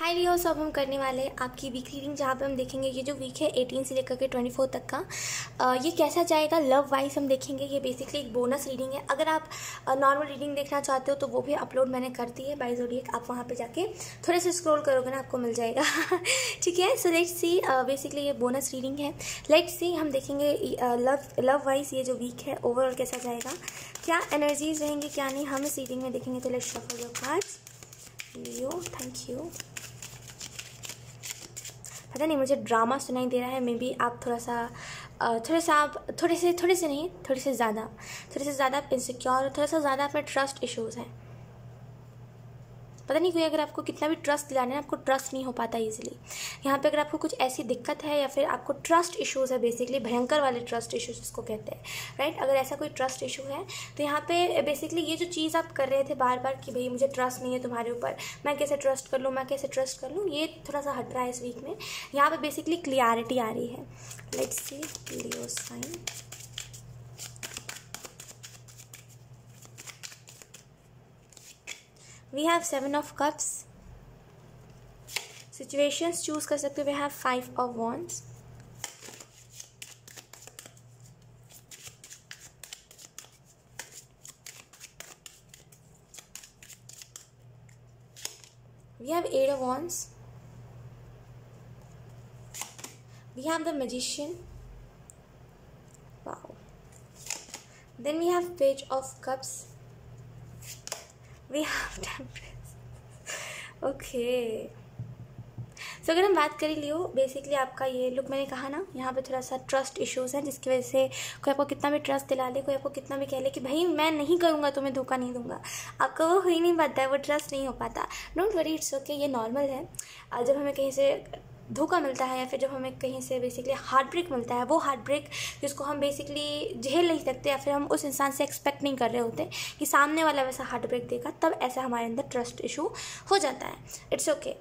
हाय Leos, अब हम करने वाले हैं आपकी वीक रीडिंग, जहाँ पे हम देखेंगे ये जो वीक है 18 से लेकर के 24 तक का ये कैसा जाएगा लव वाइज हम देखेंगे। ये बेसिकली एक बोनस रीडिंग है। अगर आप नॉर्मल रीडिंग देखना चाहते हो तो वो भी अपलोड मैंने कर दी है बाय ज़ोडिएक। आप वहाँ पे जाके थोड़े से स्क्रॉल करोगे ना, आपको मिल जाएगा। ठीक है, सो लेट्स सी। बेसिकली ये बोनस रीडिंग है। लेट्स सी, हम देखेंगे लव वाइज ये जो वीक है ओवरऑल कैसा जाएगा, क्या एनर्जीज रहेंगी क्या नहीं, हम इस रीडिंग में देखेंगे। तो let's shuffle your cards. Leo, thank you. पता नहीं मुझे ड्रामा सुनाई दे रहा है, मे बी आप थोड़े से आप थोड़े से ज़्यादा आप इनसिक्योर, थोड़ा सा ज़्यादा आप में ट्रस्ट इश्यूज़ हैं। पता नहीं कोई अगर आपको कितना भी ट्रस्ट दिलाने, आपको ट्रस्ट नहीं हो पाता इजीली। यहाँ पे अगर आपको कुछ ऐसी दिक्कत है या फिर आपको ट्रस्ट इश्यूज़ है, बेसिकली भयंकर वाले ट्रस्ट इश्यूज़ जिसको कहते हैं, राइट। अगर ऐसा कोई ट्रस्ट इशू है तो यहाँ पे बेसिकली ये जो चीज़ आप कर रहे थे बार बार कि भाई मुझे ट्रस्ट नहीं है तुम्हारे ऊपर, मैं कैसे ट्रस्ट कर लूँ, ये थोड़ा सा हट रहा है इस वीक में। यहाँ पर बेसिकली क्लियरिटी आ रही है। Let's see Leo sign. We have 7 of Cups. Situations choose कर सकते हो। We have 5 of Wands. We have 8 of Wands. We have the Magician. Wow. Then we have Page of Cups. We have Temperance. Okay, so अगर हम बात करें लियो, basically आपका ये look मैंने कहा ना, यहाँ पे थोड़ा सा ट्रस्ट इश्यूज़ हैं, जिसकी वजह से कोई आपको कितना भी ट्रस्ट दिला दे, कोई आपको कितना भी कह ले कि भाई मैं नहीं करूँगा, तुम्हें धोखा नहीं दूंगा, आपको वो हो ही नहीं पाता है, वो ट्रस्ट नहीं हो पाता। डोंट वरी, इट्स ओके, ये नॉर्मल है। जब हमें कहीं से धोखा मिलता है या फिर जब हमें कहीं से बेसिकली हार्ट ब्रेक मिलता है, वो हार्ट ब्रेक जिसको हम बेसिकली झेल नहीं सकते या फिर हम उस इंसान से एक्सपेक्ट नहीं कर रहे होते कि सामने वाला वैसा हार्ट ब्रेक देगा, तब ऐसा हमारे अंदर ट्रस्ट इशू हो जाता है। It's okay.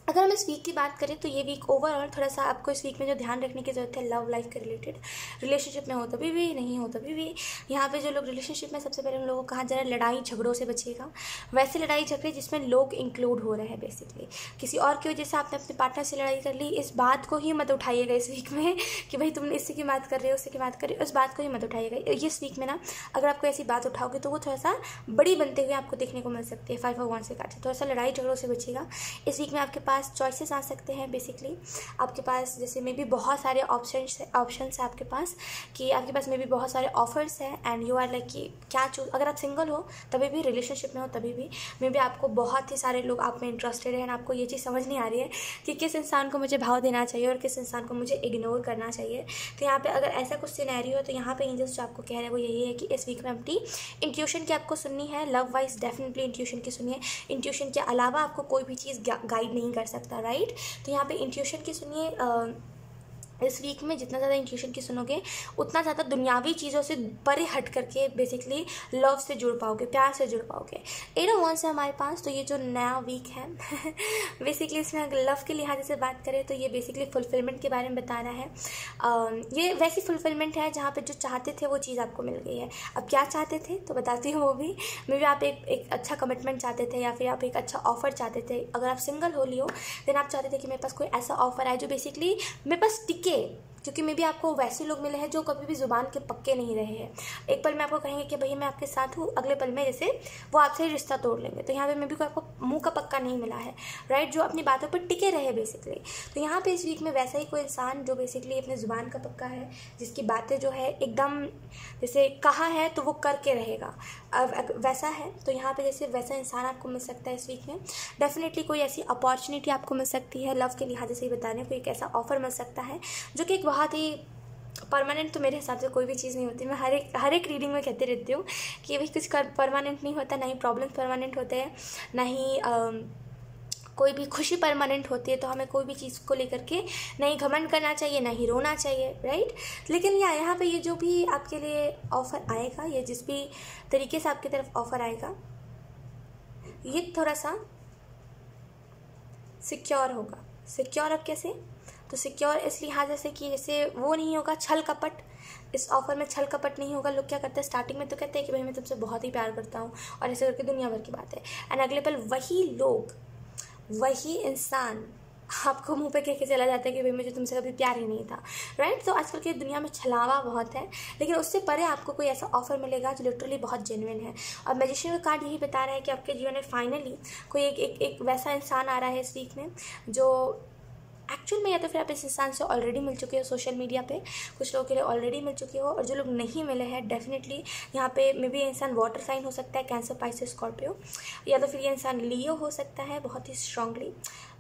अगर हम इस वीक की बात करें तो ये वीक ओवरऑल थोड़ा सा आपको इस वीक में जो ध्यान रखने की ज़रूरत है, लव लाइफ के रिलेटेड, रिलेशनशिप में हो तभी भी, नहीं हो तभी भी। यहाँ पे जो लोग रिलेशनशिप में, सबसे पहले उन लोगों को कहा जा रहा है लड़ाई झगड़ों से बचिएगा। वैसे लड़ाई झगड़े जिसमें लोग इंक्लूड हो रहे हैं, बेसिकली किसी और की वजह से आपने अपने पार्टनर से लड़ाई कर ली, इस बात को ही मत उठाइएगा इस वीक में कि भाई तुमने इससे की बात कर रहे हो, उससे की बात कर रहे हो, इस बात को ही मत उठाइएगा इस वीक में ना। अगर आपको ऐसी बात उठाओगे तो वो थोड़ा सा बड़ी बनते हुए आपको देखने को मिल सकती है। 5 of Wands से काट, थोड़ा सा लड़ाई झगड़ों से बचिएगा। इस वीक में आपके पास चॉइसेस आ सकते हैं। बेसिकली आपके पास जैसे मे बी बहुत सारे ऑप्शंस है आपके पास, कि आपके पास मे बी बहुत सारे ऑफर्स हैं एंड यू आर लाइक कि क्या चूज। अगर आप सिंगल हो तभी भी, रिलेशनशिप में हो तभी भी, मे बी आपको बहुत ही सारे लोग आप में इंटरेस्टेड हैं, आपको ये चीज़ समझ नहीं आ रही है कि किस इंसान को मुझे भाव देना चाहिए और किस इंसान को मुझे इग्नोर करना चाहिए। तो यहाँ पे अगर ऐसा कुछ सिनेरियो है तो यहाँ पे एंजल्स जो आपको कह रहे हैं वो यही है कि इस वीक में अपनी इंट्यूशन की आपको सुननी है। लव वाइज डेफिनेटली इंट्यूशन की सुनिए। इंट्यूशन के अलावा आपको कोई भी चीज़ गाइड नहीं कर सकता, राइट। तो यहाँ पे इंट्यूशन की सुनिए। इस वीक में जितना ज़्यादा इंट्यूशन की सुनोगे उतना ज़्यादा दुनियावी चीज़ों से परे हट करके बेसिकली लव से जुड़ पाओगे, प्यार से जुड़ पाओगे। 8 of Wands है हमारे पास। तो ये जो नया वीक है बेसिकली इसमें अगर लव के लिहाज से बात करें तो ये बेसिकली फुलफिलमेंट के बारे में बता रहा है। ये वैसी फुलफिलमेंट है जहाँ पे जो चाहते थे वो चीज़ आपको मिल गई है। अब क्या चाहते थे तो बताती हूँ वो भी। मे बी आप एक अच्छा कमिटमेंट चाहते थे या फिर आप एक अच्छा ऑफर चाहते थे। अगर आप सिंगल हो लियो देन आप चाहते थे कि मेरे पास कोई ऐसा ऑफर आए जो बेसिकली मेरे पास टिके, क्योंकि मे बी आपको वैसे लोग मिले हैं जो कभी भी ज़ुबान के पक्के नहीं रहे हैं। एक पल में आपको कहेंगे कि भैया मैं आपके साथ हूँ, अगले पल में जैसे वो आपसे ही रिश्ता तोड़ लेंगे। तो यहाँ पे मे बी कोई आपको मुंह का पक्का नहीं मिला है, राइट, जो अपनी बातों पर टिके रहे बेसिकली। तो यहाँ पे इस वीक में वैसा ही कोई इंसान जो बेसिकली अपने ज़ुबान का पक्का है, जिसकी बातें जो है एकदम जैसे कहा है तो वो करके रहेगा, वैसा है। तो यहाँ पे जैसे वैसा इंसान आपको मिल सकता है इस वीक में। डेफिनेटली कोई ऐसी अपॉर्चुनिटी आपको मिल सकती है लव के लिहाज से ही बता रहे हैं। कोई एक ऐसा ऑफर मिल सकता है जो कि एक बहुत ही परमानेंट, तो मेरे हिसाब से कोई भी चीज़ नहीं होती। मैं हर एक रीडिंग में कहती रहती हूँ कि भाई कुछ परमानेंट नहीं होता, ना ही प्रॉब्लम्स परमानेंट होते हैं, ना ही कोई भी खुशी परमानेंट होती है। तो हमें कोई भी चीज़ को लेकर के नहीं घमंड करना चाहिए, ना ही रोना चाहिए, राइट। लेकिन यहाँ पे ये जो भी आपके लिए ऑफ़र आएगा, ये जिस भी तरीके से आपकी तरफ ऑफ़र आएगा, ये थोड़ा सा सिक्योर होगा। सिक्योर अब कैसे? तो सिक्योर इस लिहाज से कि जैसे वो नहीं होगा छल कपट, इस ऑफर में छल कपट नहीं होगा। लोग क्या करते हैं स्टार्टिंग में तो कहते हैं कि भाई मैं तुमसे बहुत ही प्यार करता हूँ और ऐसे करके दुनिया भर की बात है, एंड अगले पल वही लोग वही इंसान आपको मुंह पे कह के चला जाता है कि भाई मुझे तुमसे कभी प्यार ही नहीं था, राइट। तो आजकल की दुनिया में छलावा बहुत है, लेकिन उससे परे आपको कोई ऐसा ऑफर मिलेगा जो लिटरली बहुत जेन्युइन है। और मैजिशियन का कार्ड यही बता रहा है कि आपके जीवन में फाइनली कोई एक वैसा इंसान आ रहा है इस वीक में जो एक्चुअल में, या तो फिर आप इस इंसान से ऑलरेडी मिल चुके हो सोशल मीडिया पे, कुछ लोगों के लिए ऑलरेडी मिल चुके हो, और जो लोग नहीं मिले हैं डेफिनेटली यहाँ पे मे बी इंसान वाटर साइन हो सकता है, कैंसर, पाइसेस, स्कॉर्पियो, या तो फिर ये इंसान लियो हो सकता है बहुत ही स्ट्रांगली।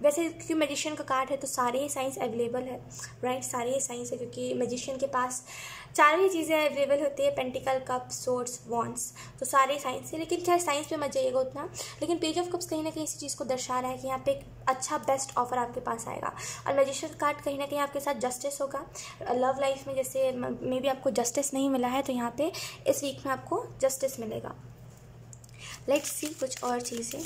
वैसे क्योंकि मैजिशियन का कार्ड है तो सारे ही साइंस अवेलेबल है, राइट, सारे ही साइंस है, क्योंकि मैजिशियन के पास चार ही चीज़ें अवेलेबल होती है, पेंटिकल, कप, सोर्ड्स, वॉन्ड्स, तो सारे साइंस है। लेकिन खैर साइंस पे मत जाइएगा उतना, लेकिन पेज ऑफ कप्स कहीं ना कहीं इसी चीज़ को दर्शा रहा है कि यहाँ पे एक अच्छा बेस्ट ऑफर आपके पास आएगा। और मैजिशियन कार्ड कहीं ना कहीं आपके साथ जस्टिस होगा लव लाइफ में, जैसे मे बी आपको जस्टिस नहीं मिला है तो यहाँ पे इस वीक में आपको जस्टिस मिलेगा। लेट्स सी कुछ और चीज़ें।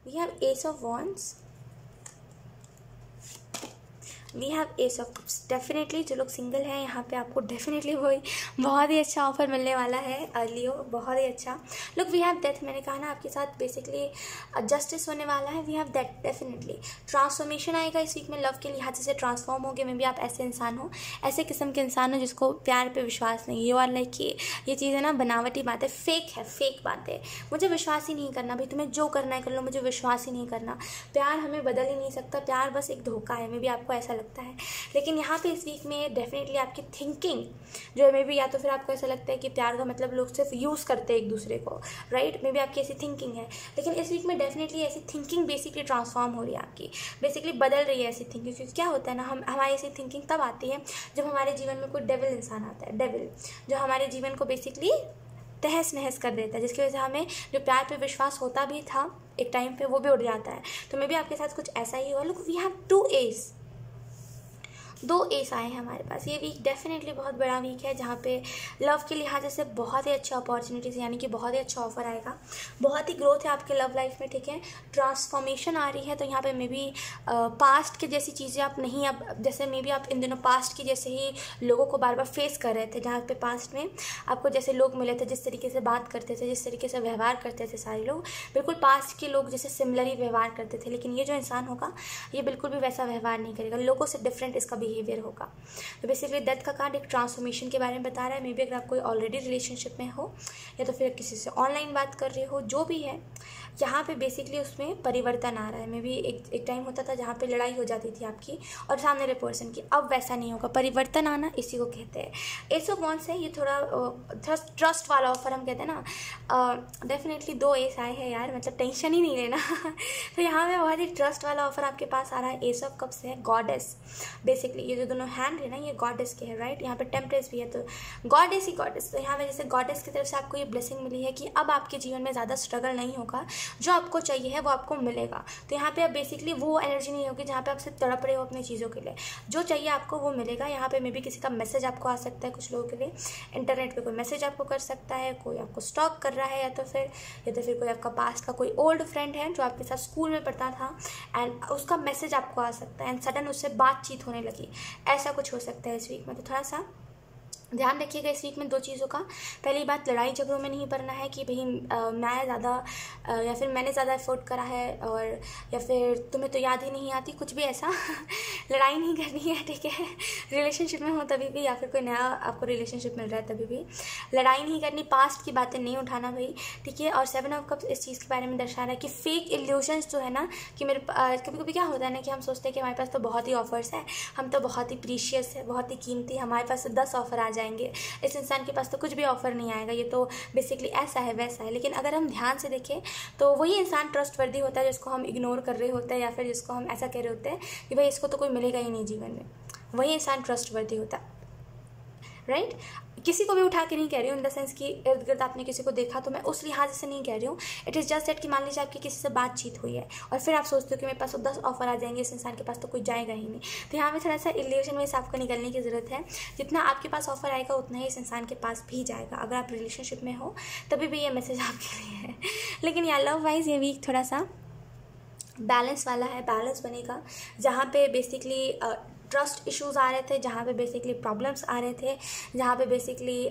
We have Ace of Wands, we have ace of cups. Definitely जो लोग सिंगल हैं यहाँ पे आपको डेफिनेटली वही बहुत ही अच्छा ऑफर मिलने वाला है लियो, बहुत ही अच्छा। लुक वी हैव डेथ, मैंने कहा ना आपके साथ बेसिकली जस्टिस होने वाला है। We have that, definitely transformation आएगा इस वीक में, लव के लिहाज से ट्रांसफॉर्म हो गए। मे बी आप ऐसे इंसान हो, ऐसे किस्म के इंसान हो जिसको प्यार पे विश्वास नहीं, यू आर लाइक कि ये चीज़ है ना बनावटी बात है, फेक है, फेक बात है, मुझे विश्वास ही नहीं करना, भाई तुम्हें जो करना है कर लो, मुझे विश्वास ही नहीं करना, प्यार हमें बदल ही नहीं सकता, प्यार बस एक धोखा है। मे बी आपको ऐसा लगता है, लेकिन यहाँ पे इस वीक में डेफिनेटली आपकी थिंकिंग जो है, मे बी या तो फिर आपको ऐसा लगता है कि प्यार का मतलब लोग सिर्फ यूज़ करते हैं एक दूसरे को, राइट, मे बी आपकी ऐसी थिंकिंग है। लेकिन इस वीक में डेफिनेटली ऐसी थिंकिंग बेसिकली ट्रांसफॉर्म हो रही है, आपकी बेसिकली बदल रही है ऐसी थिंकिंग। क्योंकि क्या होता है ना, हमारी ऐसी थिंकिंग तब आती है जब हमारे जीवन में कोई डेविल इंसान आता है, डेविल जो हमारे जीवन को बेसिकली तहस नहस कर देता है, जिसकी वजह से हमें जो प्यार पे विश्वास होता भी था एक टाइम पे वो भी उड़ जाता है। तो मे बी आपके साथ कुछ ऐसा ही हुआ। Look we have 2 aces, 2 aces आए हैं हमारे पास। ये वीक डेफिनेटली बहुत बड़ा वीक है जहाँ पे लव के लिहाज से बहुत ही अच्छी अपॉर्चुनिटीज़, यानी कि बहुत ही अच्छा ऑफर आएगा, बहुत ही ग्रोथ है आपके लव लाइफ में, ठीक है, ट्रांसफॉर्मेशन आ रही है। तो यहाँ पे मे बी पास्ट के जैसी चीज़ें आप नहीं, अब जैसे मे बी आप इन दिनों पास्ट की जैसे ही लोगों को बार बार फेस कर रहे थे, जहाँ पे पास्ट में आपको जैसे लोग मिले थे, जिस तरीके से बात करते थे, जिस तरीके से व्यवहार करते थे सारे लोग, बिल्कुल पास्ट के लोग जैसे सिमिलर ही व्यवहार करते थे। लेकिन ये जो इंसान होगा ये बिल्कुल भी वैसा व्यवहार नहीं करेगा, लोगों से डिफरेंट इसका बिहेवियर होगा। तो बेसिकली डेथ का कार्ड एक ट्रांसफॉर्मेशन के बारे में बता रहा है। मे बी अगर आप कोई ऑलरेडी रिलेशनशिप में हो या तो फिर किसी से ऑनलाइन बात कर रहे हो, जो भी है यहाँ पे बेसिकली उसमें परिवर्तन आ रहा है। मे बी एक टाइम होता था जहाँ पे लड़ाई हो जाती थी आपकी और सामने वाले पर्सन की, अब वैसा नहीं होगा, परिवर्तन आना इसी को कहते हैं। एस ऑफ वांड्स है, ये थोड़ा ट्रस्ट वाला ऑफर हम कहते हैं ना, डेफिनेटली 2 एस आए हैं यार, मतलब टेंशन ही नहीं लेना तो यहाँ पे बहुत ही ट्रस्ट वाला ऑफर आपके पास आ रहा है। एस ऑफ कप्स है, गॉडेस, बेसिकली ये जो दोनों हैंड है ना ये गॉडेस के है, राइट, यहाँ पे टेम्परेस भी है, तो गॉडेस ही गॉडेस। तो यहाँ पे जैसे गॉडेस की तरफ से आपको ये ब्लेसिंग मिली है कि अब आपके जीवन में ज़्यादा स्ट्रगल नहीं होगा, जो आपको चाहिए है वो आपको मिलेगा। तो यहाँ पे अब बेसिकली वो एनर्जी नहीं होगी जहाँ पे आप सिर्फ तड़प रहे हो अपनी चीज़ों के लिए, जो चाहिए आपको वो मिलेगा। यहाँ पे मे बी किसी का मैसेज आपको आ सकता है, कुछ लोगों के लिए इंटरनेट पे कोई मैसेज आपको कर सकता है, कोई आपको स्टॉक कर रहा है, या तो फिर कोई आपका पास्ट का कोई ओल्ड फ्रेंड है जो आपके साथ स्कूल में पढ़ता था एंड उसका मैसेज आपको आ सकता है एंड सडन उससे बातचीत होने लगी, ऐसा कुछ हो सकता है इस वीक में। तो थोड़ा सा ध्यान रखिएगा इस वीक में 2 चीज़ों का। पहली बात, लड़ाई झगड़ों में नहीं पड़ना है कि भाई मैं ज़्यादा या फिर मैंने ज़्यादा एफर्ट करा है और या फिर तुम्हें तो याद ही नहीं आती, कुछ भी ऐसा लड़ाई नहीं करनी है, ठीक है। रिलेशनशिप में हो तभी भी या फिर कोई नया आपको रिलेशनशिप मिल रहा है तभी भी लड़ाई नहीं करनी, पास्ट की बातें नहीं उठाना भाई, ठीक है। और 7 ऑफ कप्स इस चीज़ के बारे में दर्शा रहा है कि फेक इल्यूशंस जो है ना, कि मेरे कभी कभी क्या होता है ना कि हम सोचते हैं कि हमारे पास तो बहुत ही ऑफर्स है, हम तो बहुत ही प्रीशियस है, बहुत ही कीमती, हमारे पास 10 ऑफर आ जाएंगे, इस इंसान के पास तो कुछ भी ऑफर नहीं आएगा, ये तो बेसिकली ऐसा है वैसा है। लेकिन अगर हम ध्यान से देखें तो वही इंसान ट्रस्टवर्दी होता है जिसको हम इग्नोर कर रहे होते हैं या फिर जिसको हम ऐसा कह रहे होते हैं कि भाई इसको तो कोई मिलेगा ही नहीं जीवन में, वही इंसान ट्रस्टवर्दी होता है, राइट। किसी को भी उठा के नहीं कह रही हूँ इन द सेंस कि इर्द गिर्द आपने किसी को देखा तो मैं उस लिहाज से नहीं कह रही हूँ। इट इज़ जस्ट दैट कि मान लीजिए आपकी किसी से बातचीत हुई है और फिर आप सोचते हो कि मेरे पास तो 10 ऑफर आ जाएंगे, इस इंसान के पास तो कोई जाएगा ही नहीं। तो यहाँ पे थोड़ा सा इल्यूजन में से आपको निकलने की ज़रूरत है, जितना आपके पास ऑफर आएगा उतना ही इस इंसान के पास भी जाएगा। अगर आप रिलेशनशिप में हो तभी भी ये मैसेज आपके लिए है। लेकिन या लव वाइज ये वीक थोड़ा सा बैलेंस वाला है, बैलेंस बनेगा। जहाँ पे बेसिकली ट्रस्ट इश्यूज आ रहे थे, जहाँ पे बेसिकली प्रॉब्लम्स आ रहे थे, जहाँ पे बेसिकली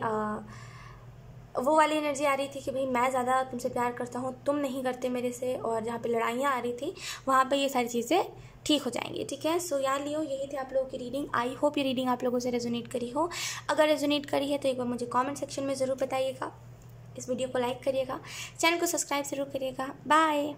वो वाली एनर्जी आ रही थी कि भाई मैं ज़्यादा तुमसे प्यार करता हूँ, तुम नहीं करते मेरे से, और जहाँ पे लड़ाइयाँ आ रही थी वहाँ पे ये सारी चीज़ें ठीक हो जाएंगी। ठीक है, सो यार लियो, यही थी आप लोगों की रीडिंग। आई होप ये रीडिंग आप लोगों से रेजोनेट करी हो। अगर रेजोनेट करी है तो एक बार मुझे कमेंट सेक्शन में ज़रूर बताइएगा। इस वीडियो को लाइक करिएगा, चैनल को सब्सक्राइब ज़रूर करिएगा। बाय।